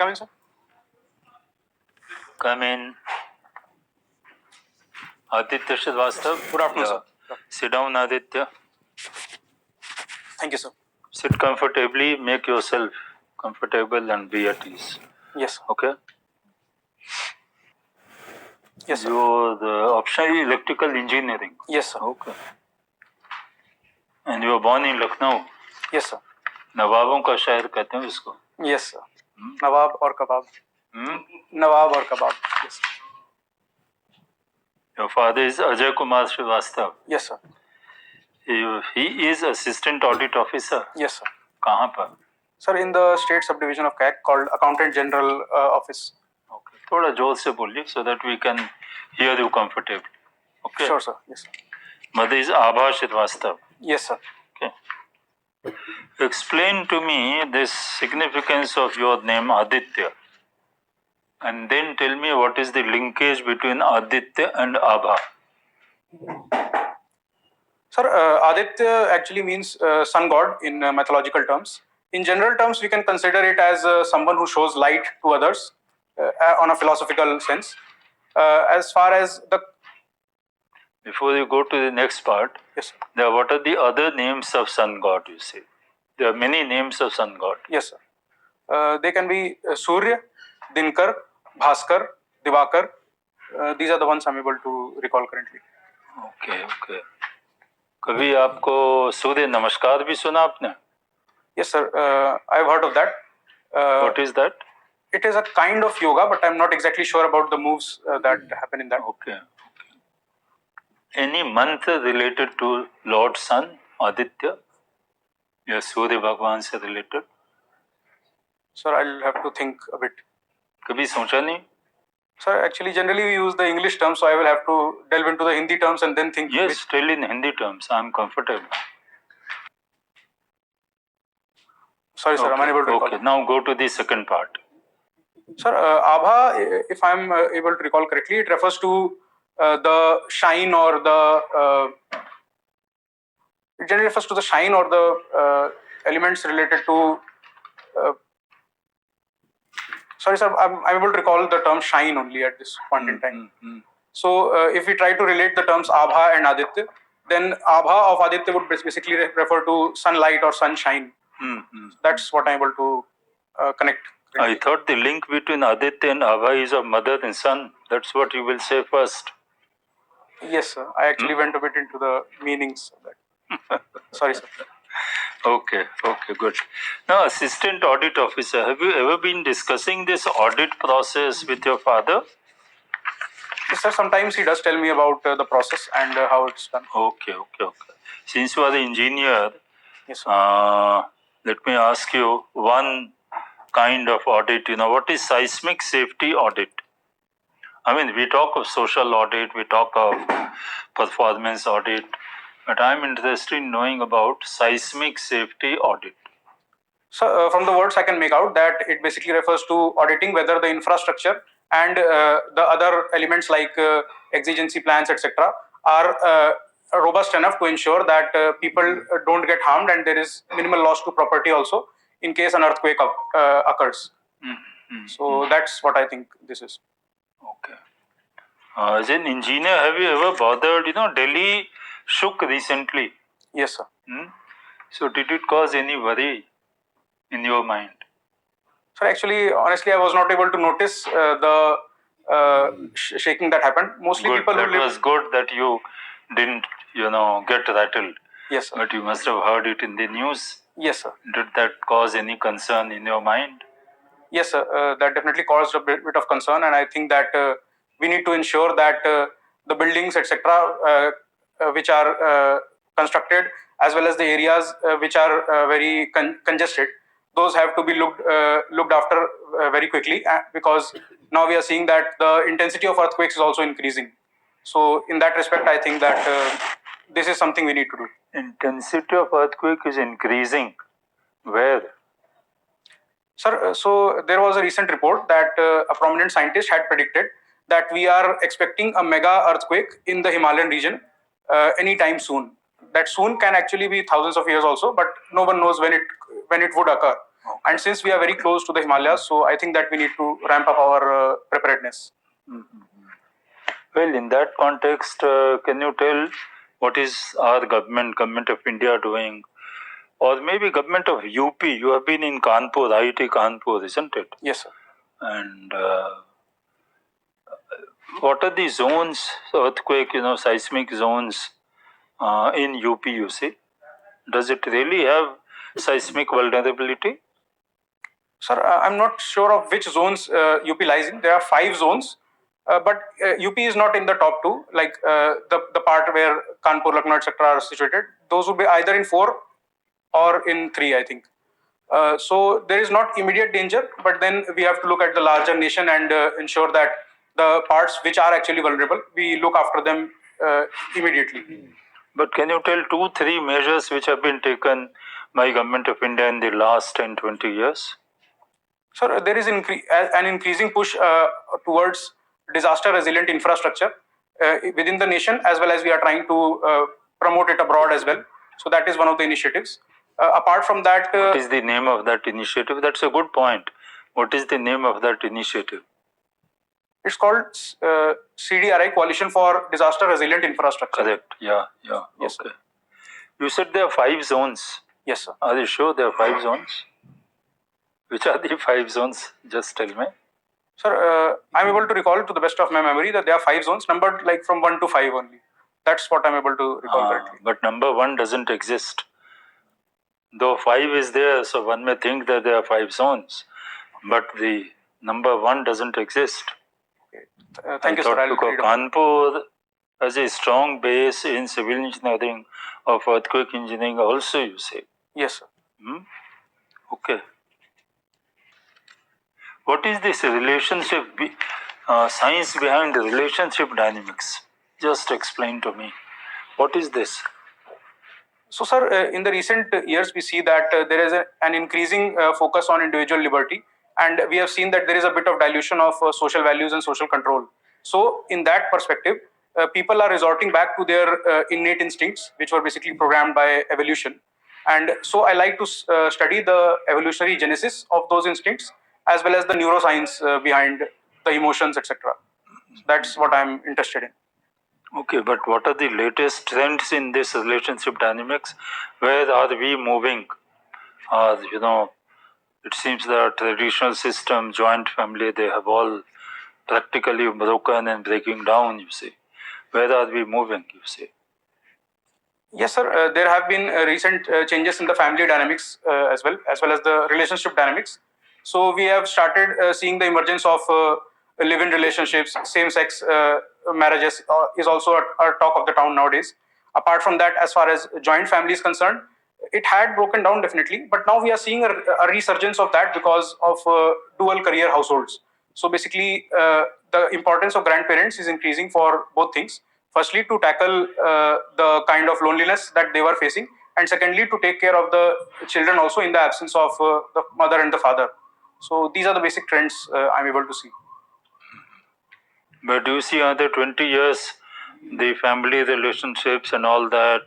come in, sir? Come in. Aditya Shrivastava. Good afternoon, sir. Sit down, Aditya. Thank you, sir. Sit comfortably, make yourself comfortable and be at ease. Yes, sir. Okay? Yes, sir. You're the optional electrical engineering. Yes, sir. Okay. And you were born in Lucknow. Yes, sir. नवाबों का शहर कहते हैं इसको. Yes, sir. Nawab or kebab. Hmm? Nawab or kebab. Yes, sir. Your father is Ajay Kumar Shrivastava. Yes, sir. He is assistant audit officer. Yes, sir. कहाँ पर? Sir, in the state subdivision of CAC called Accountant General Office. Okay. थोड़ा जोर से बोलिए so that we can hear you comfortably. Okay. Sure, sir. Yes, sir. Mother is Abha Shrivastava. Yes, sir. Okay. Explain to me this significance of your name Aditya, and then tell me what is the linkage between Aditya and Abha. Sir, Aditya actually means sun god in mythological terms. In general terms, we can consider it as someone who shows light to others on a philosophical sense. As far as the... Before you go to the next part, Yes, sir. now what are the other names of sun god you say? There are many names of sun god. Yes, sir. They can be Surya, Dinkar, Bhaskar, Divakar. These are the ones I'm able to recall currently. Okay, okay. कभी आपको सूर्य नमस्कार भी सुना आपने? Yes, sir. I've heard of that. What is that? It is a kind of yoga, but I'm not exactly sure about the moves that happen in that. Okay, okay. Any month related to Lord Sun, Aditya? या सूर्य भगवान से related? Sir, I'll have to think a bit. कभी सोचा नहीं? Sir, actually, generally we use the English terms, so I will have to delve into the Hindi terms and then think. Yes, still in Hindi terms. I'm comfortable. Sorry, sir, I'm unable to recall. Okay, now go to the second part. Sir, Abha, if I'm able to recall correctly, it refers to the shine or the... it generally refers to the shine or the elements related to... sorry, sir, I'm able to recall the term shine only at this point in time. So, if we try to relate the terms Abha and Aditya, then Abha of Aditya would basically refer to sunlight or sunshine. That's what I'm able to connect. I thought the link between Aditya and Abha is of mother and son. That's what you will say first. Yes, sir. I actually went a bit into the meanings of that. Sorry, sir. Okay, okay, good. Now, assistant audit officer, have you ever been discussing this audit process with your father? Yes, sir. Sometimes he does tell me about the process and how it's done. Okay, okay, okay. Since you are the engineer, yes, sir. Let me ask you one kind of audit. You know, what is seismic safety audit? I mean, we talk of social audit, we talk of performance audit, but I'm interested in knowing about seismic safety audit. So, from the words I can make out that it basically refers to auditing whether the infrastructure and the other elements like exigency plans, etc., are robust enough to ensure that people don't get harmed and there is minimal loss to property also in case an earthquake occurs. So that's what I think this is. Okay. As an engineer, have you ever bothered, Delhi shook recently? Yes, sir. So did it cause any worry in your mind? Sir, actually, honestly, I was not able to notice the shaking that happened. Mostly good. People that who was good that you didn't, get rattled. Yes, sir. But you must have heard it in the news. Yes, sir. Did that cause any concern in your mind? Yes, sir. That definitely caused a bit of concern, and I think that we need to ensure that the buildings, etc., which are constructed, as well as the areas which are very congested, those have to be looked after very quickly because now we are seeing that the intensity of earthquakes is also increasing. So, in that respect, I think that this is something we need to do. Intensity of earthquake is increasing. Where? Sir, so there was a recent report that a prominent scientist had predicted that we are expecting a mega earthquake in the Himalayan region anytime soon. That soon can actually be thousands of years also, but no one knows when it would occur. And since we are very close to the Himalayas, so I think that we need to ramp up our preparedness. Well, in that context, can you tell what is our government of India doing? Or maybe government of UP? You have been in Kanpur, IIT Kanpur, isn't it? Yes, sir. And what are the zones, earthquake, seismic zones in UP, you see? Does it really have seismic vulnerability? Sir, I'm not sure of which zones UP lies in. There are 5 zones, but UP is not in the top 2, like the part where Kanpur, Lucknow, etc. are situated. Those would be either in 4 or in 3, I think. So there is not immediate danger, but then we have to look at the larger nation and ensure that the parts which are actually vulnerable, we look after them immediately. But can you tell 2-3 measures which have been taken by government of India in the last 10-20 years? Sir, there is an increasing push towards disaster resilient infrastructure within the nation, as well as we are trying to promote it abroad as well. So that is one of the initiatives. Apart from that, what is the name of that initiative? That's a good point. What is the name of that initiative? It's called CDRI, Coalition for Disaster Resilient Infrastructure. Correct. Yeah. Yes, okay. Sir. You said there are 5 zones. Yes, sir. Are you sure there are 5 zones? Which are the 5 zones? Just tell me. Sir, I'm able to recall to the best of my memory that there are 5 zones numbered like from 1 to 5 only. That's what I'm able to recall correctly. But number 1 doesn't exist. Though 5 is there, so one may think that there are 5 zones, but the number 1 doesn't exist. Okay. Thank you, sir. Because Kanpur has a strong base in civil engineering of earthquake engineering also, you say. Yes, sir. Okay. What is this relationship, science behind relationship dynamics? Just explain to me. What is this? So, sir, in the recent years, we see that there is an increasing focus on individual liberty, and we have seen that there is a bit of dilution of social values and social control. So, in that perspective, people are resorting back to their innate instincts, which were basically programmed by evolution. And so, I like to study the evolutionary genesis of those instincts, as well as the neuroscience behind the emotions, etc. So that's what I'm interested in. Okay, but what are the latest trends in this relationship dynamics? Where are we moving? It seems that traditional system, joint family, they have all practically broken and breaking down, you see. Where are we moving, you see? Yes, sir. There have been recent changes in the family dynamics as well as the relationship dynamics. So we have started seeing the emergence of live-in relationships, same-sex marriages is also a talk of the town nowadays. Apart from that, as far as joint family is concerned, it had broken down definitely, but now we are seeing a resurgence of that because of dual career households. So basically, the importance of grandparents is increasing for both things. Firstly, to tackle the kind of loneliness that they were facing, and secondly, to take care of the children also in the absence of the mother and the father. So these are the basic trends I'm able to see. But do you see another 20 years, the family relationships and all that,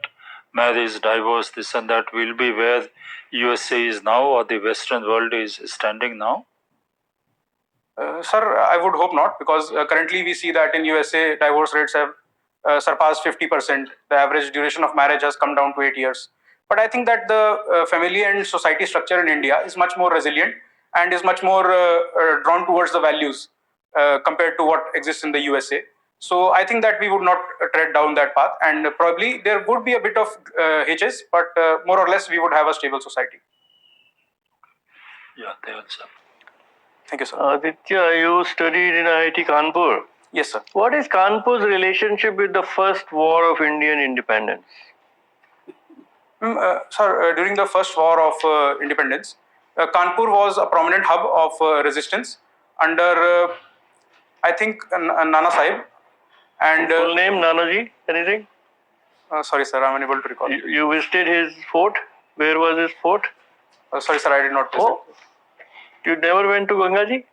marriage, divorce, this and that will be where USA is now or the Western world is standing now? Sir, I would hope not, because currently we see that in USA, divorce rates have surpassed 50%. The average duration of marriage has come down to 8 years. But I think that the family and society structure in India is much more resilient and is much more drawn towards the values compared to what exists in the USA. So I think that we would not tread down that path, and probably there would be a bit of hitches, but more or less we would have a stable society. Yeah, they also. Thank you, sir. Aditya, you studied in IIT Kanpur. Yes, sir. What is Kanpur's relationship with the first war of Indian independence? Sir, during the first war of independence, Kanpur was a prominent hub of resistance under, I think, Nana Sahib. And full name, Nanaji? Anything? Sorry, sir, I'm unable to recall. You visited his fort? Where was his fort? Sorry, sir, I did not visit. Oh, you never went to Gangaji?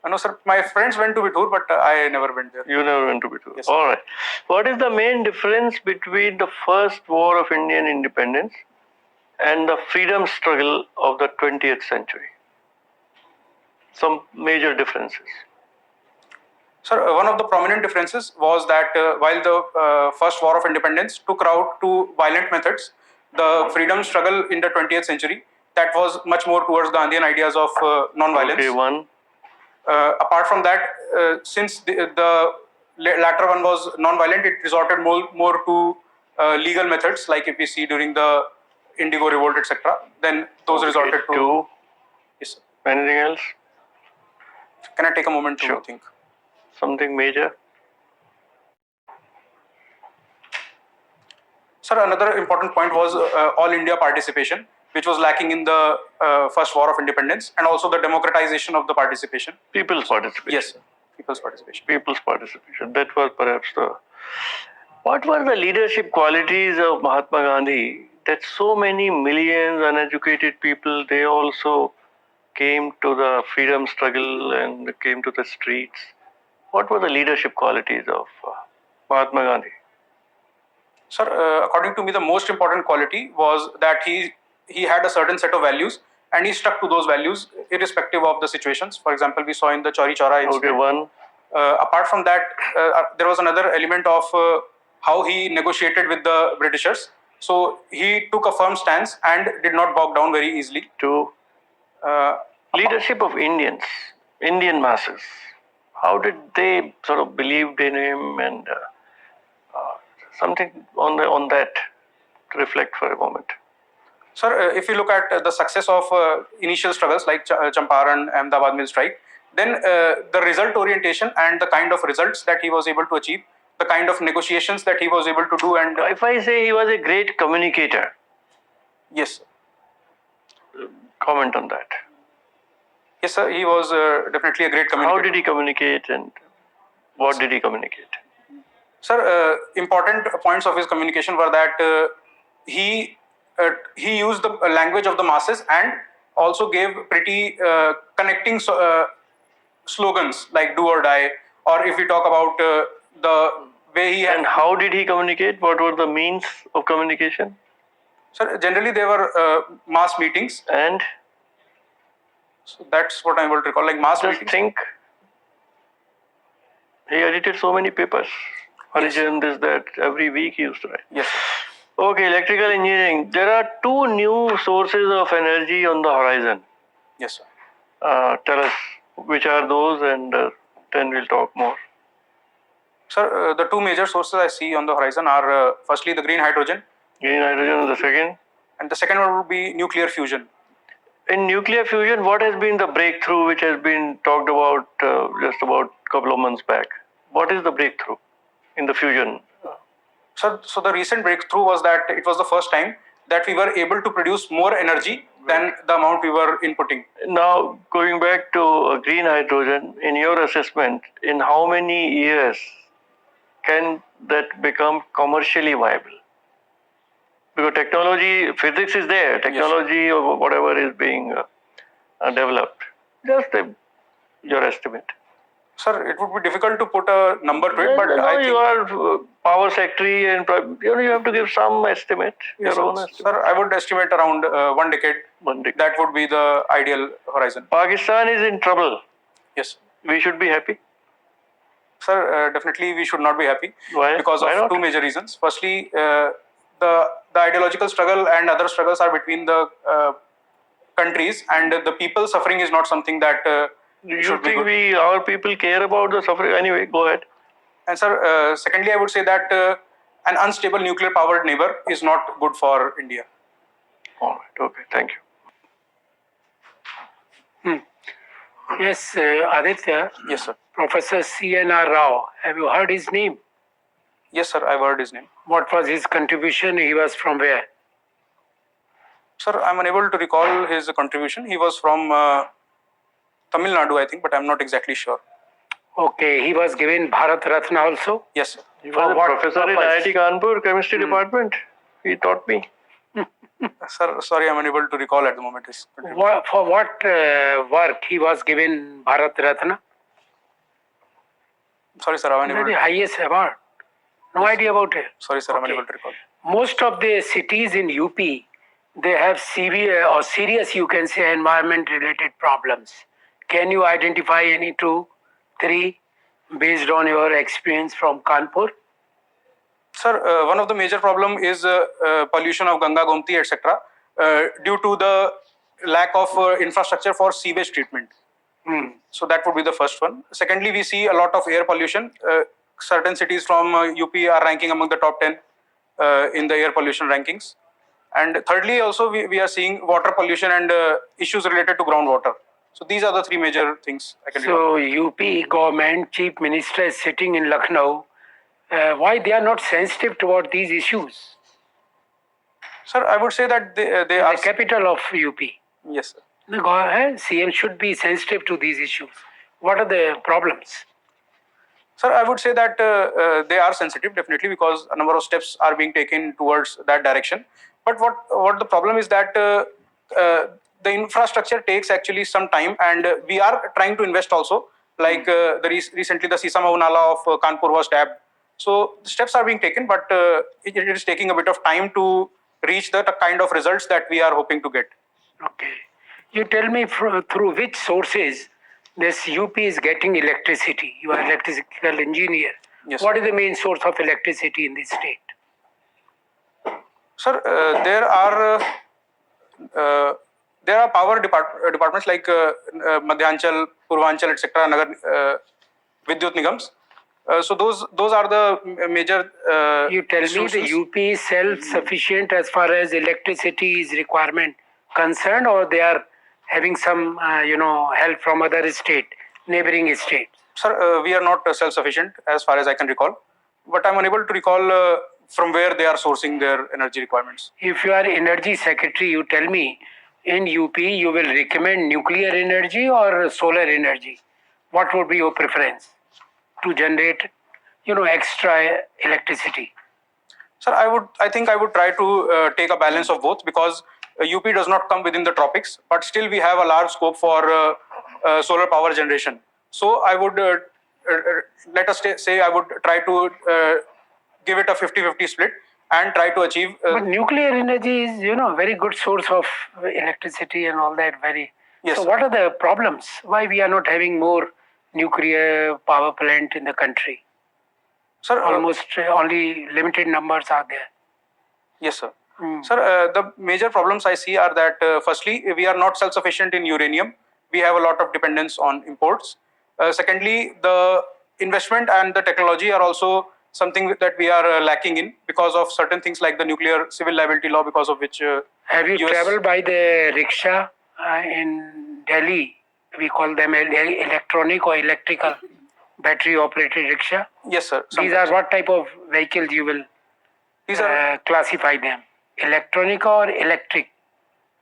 No, sir. My friends went to Bithur, but I never went there. You never went to Bithur? Yes, all right. What is the main difference between the first war of Indian independence and the freedom struggle of the 20th century? Some major differences. Sir, one of the prominent differences was that while the first war of independence took route to violent methods, the freedom struggle in the 20th century, that was much more towards Gandhian ideas of non-violence. Okay, one. Apart from that, since the latter one was non-violent, it resorted more to legal methods, like if we see during the Indigo Revolt, etc. Then those Okay, resorted to. two. Yes, sir. Anything else? Can I take a moment to Sure. think? Something major? Sir, another important point was all India participation, which was lacking in the first war of independence, and also the democratization of the participation. People's participation. Yes, sir. People's participation. People's participation. That was perhaps the. What were the leadership qualities of Mahatma Gandhi that so many millions uneducated people, they also came to the freedom struggle and came to the streets? What were the leadership qualities of Mahatma Gandhi? Sir, according to me, the most important quality was that he had a certain set of values and he stuck to those values irrespective of the situations. For example, we saw in the Chauri Chaura incident. Okay, one. Apart from that, there was another element of how he negotiated with the Britishers. So he took a firm stance and did not bog down very easily. Two. Leadership of Indians, Indian masses. How did they sort of believed in him, and something on that to reflect for a moment? Sir, if you look at the success of initial struggles like Champaran, Ahmedabad mill strike, then the result orientation and the kind of results that he was able to achieve, the kind of negotiations that he was able to do, and If I say he was a great communicator, yes, comment on that. yes, sir, he was definitely a great communicator. How did he communicate, and what did he communicate? Sir, important points of his communication were that he used the language of the masses and also gave pretty connecting slogans like "do or die," or if we talk about the way he And how did he communicate? What were the means of communication? Sir, generally they were mass meetings. And So that's what I'm able to recall, like mass just meetings. think, he edited so many papers. Origin, this, that, every week he used to write. Yes, sir. Okay, electrical engineering. There are two new sources of energy on the horizon. Yes, sir. Tell us which are those, and then we'll talk more. Sir, the two major sources I see on the horizon are firstly the green hydrogen, Green hydrogen is the second. and the second one would be nuclear fusion. In nuclear fusion, what has been the breakthrough which has been talked about just about a couple of months back? What is the breakthrough in the fusion? So the recent breakthrough was that it was the first time that we were able to produce more energy than the amount we were inputting. Now, going back to green hydrogen, in your assessment, in how many years can that become commercially viable? Because technology, physics is there, technology or whatever is being developed. Just your estimate. Sir, it would be difficult to put a number to it, but No, I think you are power secretary and you have to give some estimate, yes, your own sir. estimate. Sir, I would estimate around 1 decade. 1 decade. That would be the ideal horizon. Pakistan is in trouble. Yes. We should be happy. Sir, definitely we should not be happy. Why? Because Why of not? two major reasons. Firstly, the ideological struggle and other struggles are between the countries, and the people suffering is not something that Do you should be think good. our people care about the suffering? Anyway, go ahead. And sir, secondly, I would say that an unstable nuclear-powered neighbor is not good for India. All right. Okay. Thank you. Yes, Aditya, Yes, sir. Professor C.N.R. Rao, have you heard his name? Yes, sir. I've heard his name. What was his contribution? He was from where? Sir, I'm unable to recall his contribution. He was from Tamil Nadu, I think, but I'm not exactly sure. Okay, he was given Bharat Ratna also. Yes, sir. He For was a what professor in purpose? IIT Kanpur, chemistry department. He taught me. Sir, sorry, I'm unable to recall at the moment his contribution. For what work he was given Bharat Ratna? Sorry, sir, I'm unable The to. highest award. No idea about it. Sorry, sir, I'm Okay. unable to recall. Most of the cities in UP, they have severe or serious, you can say, environment-related problems. Can you identify any 2, 3 based on your experience from Kanpur? Sir, one of the major problem is pollution of Ganga, Gomti, etc. Due to the lack of infrastructure for sewage treatment. So that would be the first one. Secondly, we see a lot of air pollution. Certain cities from UP are ranking among the top 10 in the air pollution rankings. And thirdly, also we are seeing water pollution and issues related to groundwater. So these are the 3 major things I can recall. So UP government chief minister is sitting in Lucknow. Why they are not sensitive toward these issues? Sir, I would say that they are The capital of UP. Yes, sir. The CM should be sensitive to these issues. What are the problems? Sir, I would say that they are sensitive definitely because a number of steps are being taken towards that direction. But what the problem is that the infrastructure takes actually some time, and we are trying to invest also. Like recently, the Sisama Nala of Kanpur was tapped. So the steps are being taken, but it is taking a bit of time to reach the kind of results that we are hoping to get. Okay. You tell me through which sources this UP is getting electricity. You are an electrical engineer. Yes, what sir. is the main source of electricity in this state? Sir, there are power departments like Madhyanchal, Purvanchal, etc. Nagar Vidyut Nigams. So those are the major. You tell me the UP is self-sufficient as far as electricity is requirement concerned, or they are having some help from other state, neighboring states? Sir, we are not self-sufficient as far as I can recall, but I'm unable to recall from where they are sourcing their energy requirements. If you are energy secretary, you tell me in UP you will recommend nuclear energy or solar energy. What would be your preference to generate, extra electricity? Sir, I think I would try to take a balance of both because UP does not come within the tropics, but still we have a large scope for solar power generation. So I would, let us say, I would try to give it a 50-50 split and try to achieve. But nuclear energy is, very good source of electricity and all that. Yes, so sir. what are the problems? Why we are not having more nuclear power plant in the country? Sir, almost only limited numbers are there. Yes, sir. Sir, the major problems I see are that firstly, we are not self-sufficient in uranium. We have a lot of dependence on imports. Secondly, the investment and the technology are also something that we are lacking in because of certain things like the nuclear civil liability law, because of which. Have you traveled by the rickshaw in Delhi? We call them electronic or electrical battery operated rickshaw. Yes, sir. These are what type of vehicles you will classify them? Electronic or electric?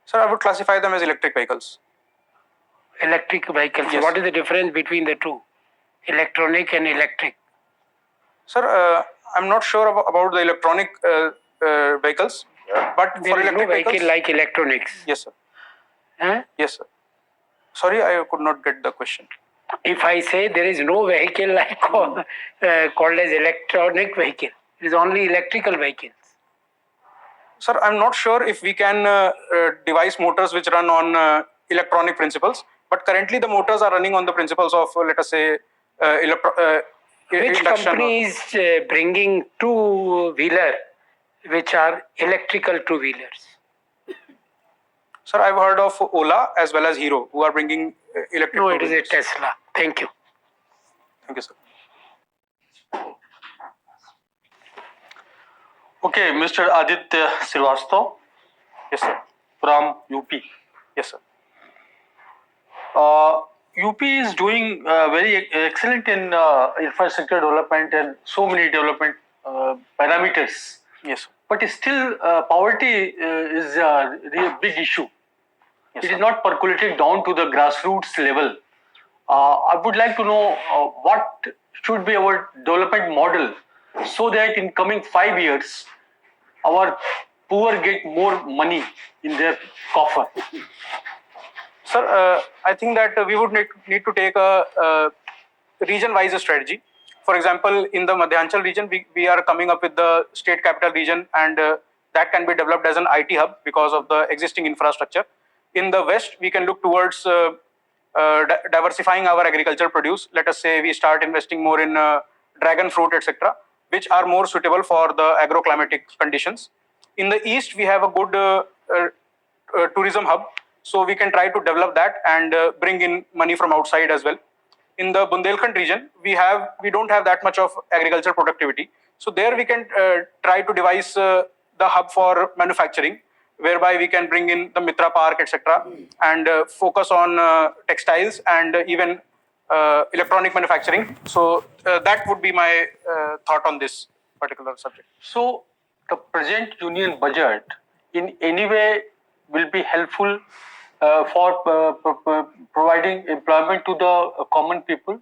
Sir, I would classify them as electric vehicles. Electric vehicles. Yes. What is the difference between the two? Electronic and electric? Sir, I'm not sure about the electronic vehicles, but there for is electric no vehicle vehicles, like electronics. Yes, sir. Huh? Yes, sir. Sorry, I could not get the question. If I say there is no vehicle like called as electronic vehicle, it is only electrical vehicles. Sir, I'm not sure if we can devise motors which run on electronic principles, but currently the motors are running on the principles of, let us say, Which induction. company is bringing two-wheeler which are electrical two-wheelers? Sir, I've heard of Ola as well as Hero who are bringing electric. No, it is a Tesla. Thank you. Thank you, sir. Okay, Mr. Aditya Shrivastava. Yes, sir. From UP. Yes, sir. UP is doing very excellent in infrastructure development and so many development parameters. Yes, sir. But still, poverty is a really big issue. Yes, it sir. is not percolated down to the grassroots level. I would like to know what should be our development model so that in coming 5 years, our poor get more money in their coffer. Sir, I think that we would need to take a region-wise strategy. For example, in the Madhyanchal region, we are coming up with the state capital region and that can be developed as an IT hub because of the existing infrastructure. In the west, we can look towards diversifying our agricultural produce. Let us say we start investing more in dragon fruit, etc., which are more suitable for the agroclimatic conditions. In the east, we have a good tourism hub, so we can try to develop that and bring in money from outside as well. In the Bundelkhand region, we don't have that much of agricultural productivity, so there we can try to devise the hub for manufacturing, whereby we can bring in the Mitra Park, etc., and focus on textiles and even electronic manufacturing. So that would be my thought on this particular subject. So the present union budget in any way will be helpful for providing employment to the common people,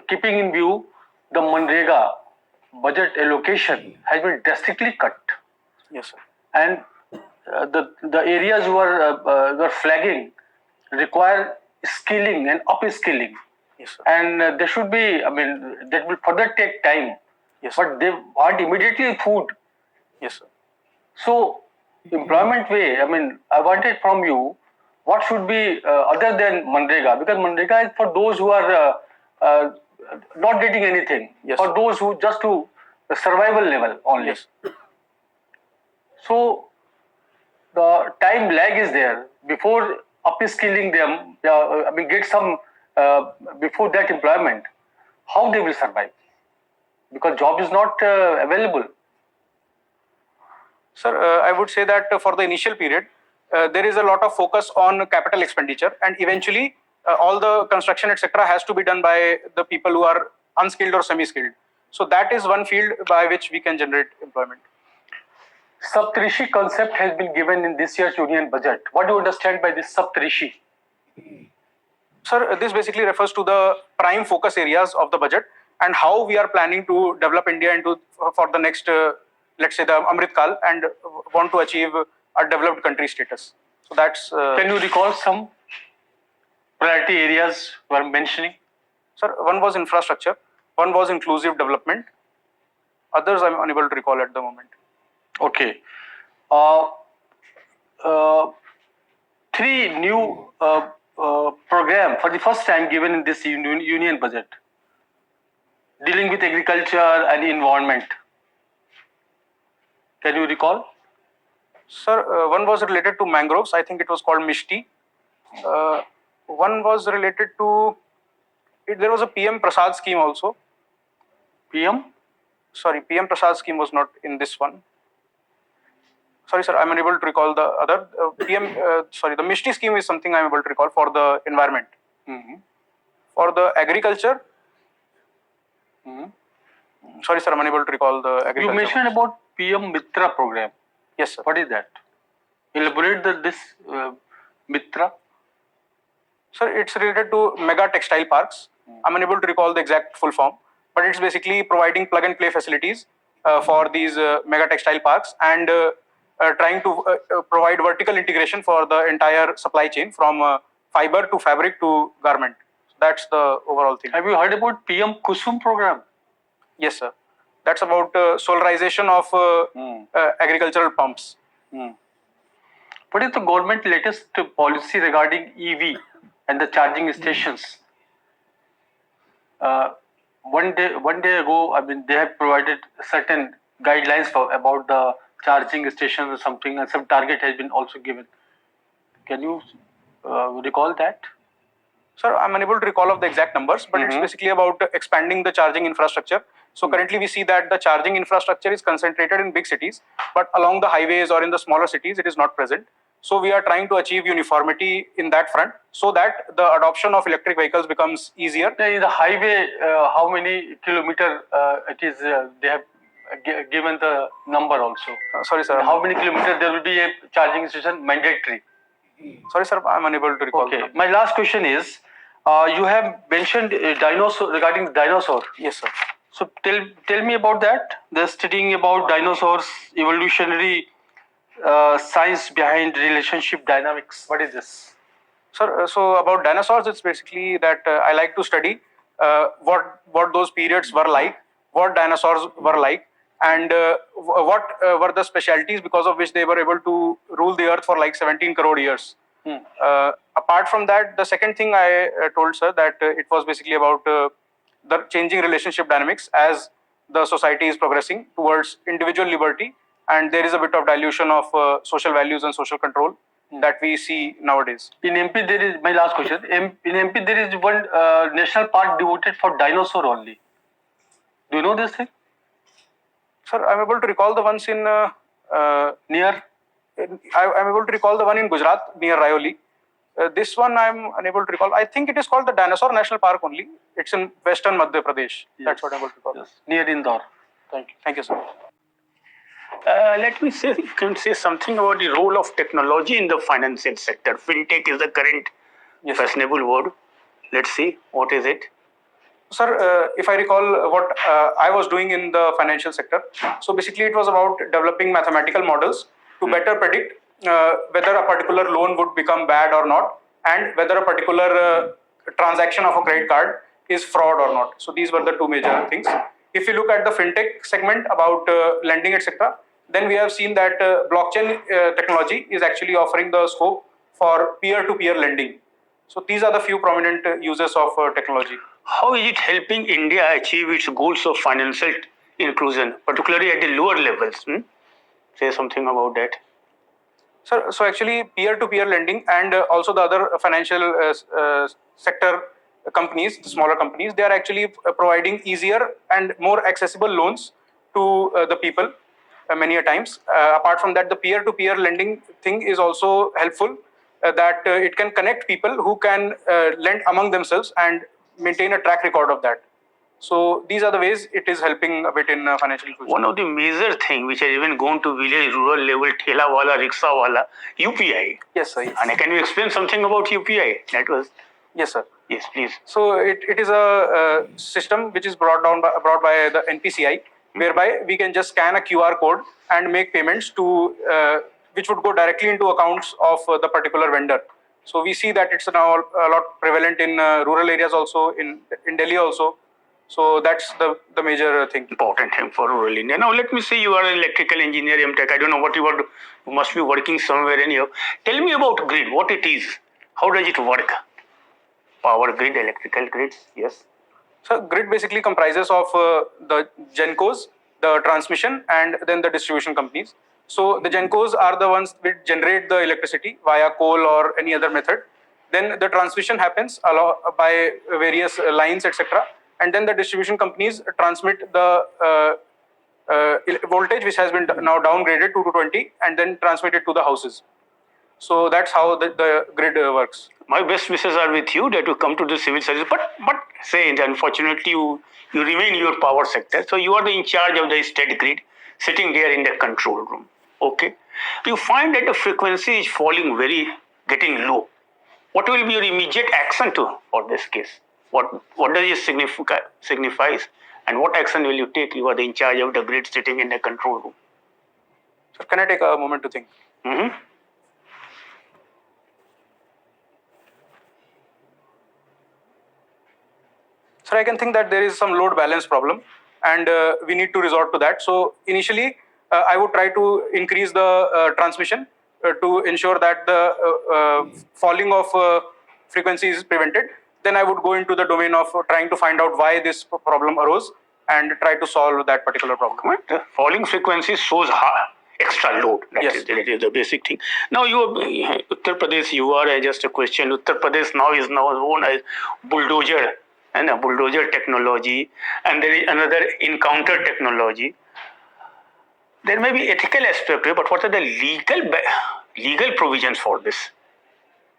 keeping in view the Manrega budget allocation has been drastically cut, Yes, sir. and the areas who are flagging require skilling and upskilling, Yes, sir. and there should be, I mean, that will further take time, Yes, sir. but they want immediately food. Yes, sir. So, employment way, I mean, I wanted from you what should be other than Manrega, because Manrega is for those who are not getting anything, Yes. for those who just to the survival level only. Yes. So, the time lag is there before upskilling them. I mean, get some before that employment. How they will survive? Because job is not available. Sir, I would say that for the initial period, there is a lot of focus on capital expenditure, and eventually all the construction, etc., has to be done by the people who are unskilled or semi-skilled. So that is one field by which we can generate employment. Saptarishi concept has been given in this year's union budget. What do you understand by this Saptarishi? Sir, this basically refers to the prime focus areas of the budget and how we are planning to develop India into for the next, let's say, the Amrit Kal, and want to achieve a developed country status. So that's. Can you recall some priority areas you are mentioning? Sir, one was infrastructure, one was inclusive development. Others I'm unable to recall at the moment. Okay. Three new program for the first time given in this union budget, dealing with agriculture and environment. Can you recall? Sir, one was related to mangroves. I think it was called Mishti. One was related to. There was a PM Prasad scheme also. PM? Sorry, PM Prasad scheme was not in this one. Sorry, sir, I'm unable to recall the other. The Mishti scheme is something I'm able to recall for the environment. Mm-hmm. For the agriculture, Mm-hmm. sorry, sir, I'm unable to recall the agriculture. You mentioned about PM Mitra program. Yes, sir. What is that? Elaborate this Mitra. Sir, it's related to mega textile parks. I'm unable to recall the exact full form, but it's basically providing plug and play facilities for these mega textile parks, and trying to provide vertical integration for the entire supply chain from fiber to fabric to garment. That's the overall thing. Have you heard about PM Kusum program? Yes, sir. That's about solarization of agricultural pumps. What is the government latest policy regarding EV and the charging stations? One day ago, I mean, they have provided certain guidelines about the charging stations or something, and some target has been also given. Can you recall that? Sir, I'm unable to recall of the exact numbers, but it's basically about expanding the charging infrastructure. So currently we see that the charging infrastructure is concentrated in big cities, but along the highways or in the smaller cities, it is not present. So we are trying to achieve uniformity in that front, so that the adoption of electric vehicles becomes easier. In the highway, how many kilometer it is? They have given the number also. Sorry, sir. How many kilometers there will be a charging station mandatory? Sorry, sir. I'm unable to recall. Okay. My last question is, you have mentioned dinosaur regarding the dinosaur. Yes, sir. So tell me about that. The studying about dinosaurs, evolutionary science behind relationship dynamics. What is this? Sir, so about dinosaurs, it's basically that I like to study what those periods were like, what dinosaurs were like, and what were the specialties because of which they were able to rule the earth for like 17 crore years. Apart from that, the second thing I told sir that it was basically about the changing relationship dynamics as the society is progressing towards individual liberty, and there is a bit of dilution of social values and social control that we see nowadays. In MP, there is my last question. In MP, there is one national park devoted for dinosaur only. Do you know this thing? Sir, I'm able to recall the ones in Near? I'm able to recall the one in Gujarat near Rayoli. This one I'm unable to recall. I think it is called the Dinosaur National Park only. It's in western Madhya Pradesh. That's what I'm able to recall. Yes. Near Indore. Thank you. Thank you, sir. Let me say, can say something about the role of technology in the financial sector. Fintech is the current fashionable word. Let's see, what is it? Sir, if I recall what I was doing in the financial sector, so basically it was about developing mathematical models to better predict whether a particular loan would become bad or not, and whether a particular transaction of a credit card is fraud or not. So these were the two major things. If you look at the fintech segment about lending, etc., then we have seen that blockchain technology is actually offering the scope for peer-to-peer lending. So these are the few prominent uses of technology. How is it helping India achieve its goals of financial inclusion, particularly at the lower levels? Say something about that. Sir, so actually peer-to-peer lending and also the other financial sector companies, the smaller companies, they are actually providing easier and more accessible loans to the people many a times. Apart from that, the peer-to-peer lending thing is also helpful that it can connect people who can lend among themselves and maintain a track record of that. So these are the ways it is helping a bit in financial inclusion. One of the major thing which has even gone to village, rural level, thela wala, rickshaw wala, UPI. Yes, sir. Yes. And can you explain something about UPI? That was. Yes, sir. Yes, please. So it is a system which is brought by the NPCI, whereby we can just scan a QR code and make payments to which would go directly into accounts of the particular vendor. So we see that it's now a lot prevalent in rural areas also, in Delhi also. So that's the major thing. Important thing for rural India. Now let me say you are an electrical engineer, MTech. I don't know what you are. You must be working somewhere in here. Tell me about grid. What it is? How does it work? Power grid, electrical grids. Yes. So grid basically comprises of the GenCos, the transmission, and then the distribution companies. So the GenCos are the ones which generate the electricity via coal or any other method. Then the transmission happens by various lines, etc. And then the distribution companies transmit the voltage, which has been now downgraded to 220, and then transmitted to the houses. So that's how the grid works. My best wishes are with you that you come to the civil service. But say unfortunately you remain in your power sector. So you are in charge of the state grid, sitting there in the control room. Okay. You find that the frequency is falling getting low. What will be your immediate action for this case? What does it signifies? And what action will you take? You are in charge of the grid, sitting in the control room. So can I take a moment to think? Mm-hmm. So I can think that there is some load balance problem, and we need to resort to that. So initially, I would try to increase the transmission to ensure that the falling of frequency is prevented. Then I would go into the domain of trying to find out why this problem arose and try to solve that particular problem. The falling frequency shows extra load. That is the basic thing. Now Uttar Pradesh, you are just a question. Uttar Pradesh now is known as bulldozer and a bulldozer technology, and there is another encounter technology. There may be ethical aspect, but what are the legal provisions for this?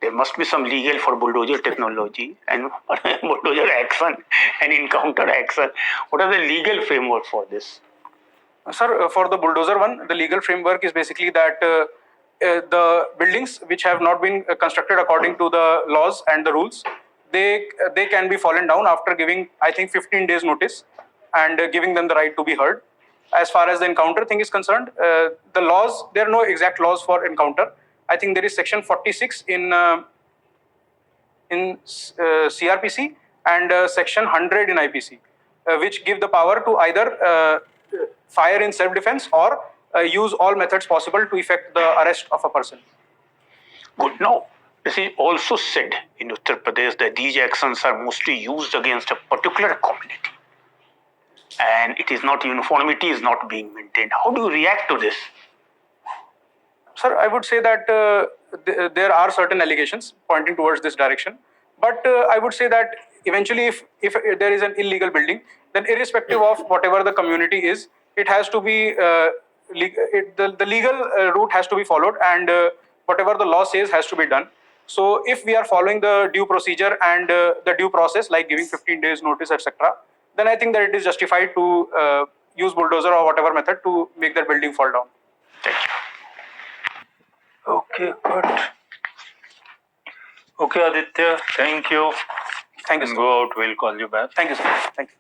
There must be some legal for bulldozer technology and bulldozer action and encounter action. What are the legal framework for this? Sir, for the bulldozer one, the legal framework is basically that the buildings which have not been constructed according to the laws and the rules, they can be fallen down after giving, I think, 15 days notice and giving them the right to be heard. As far as the encounter thing is concerned, the laws, there are no exact laws for encounter. I think there is section 46 in CRPC and section 100 in IPC, which give the power to either fire in self-defense or use all methods possible to effect the arrest of a person. Good. Now, this is also said in Uttar Pradesh that these actions are mostly used against a particular community, and it is not uniformity is not being maintained. How do you react to this? Sir, I would say that there are certain allegations pointing towards this direction, but I would say that eventually, if there is an illegal building, then irrespective of whatever the community is, it has to be the legal route has to be followed, and whatever the law says has to be done. So, if we are following the due procedure and the due process, like giving 15 days notice, etc., then I think that it is justified to use bulldozer or whatever method to make that building fall down. Thank you. Okay, good. Okay, Aditya, thank you. Thank you, And sir. go out, we'll call you back. Thank you, sir. Thank you.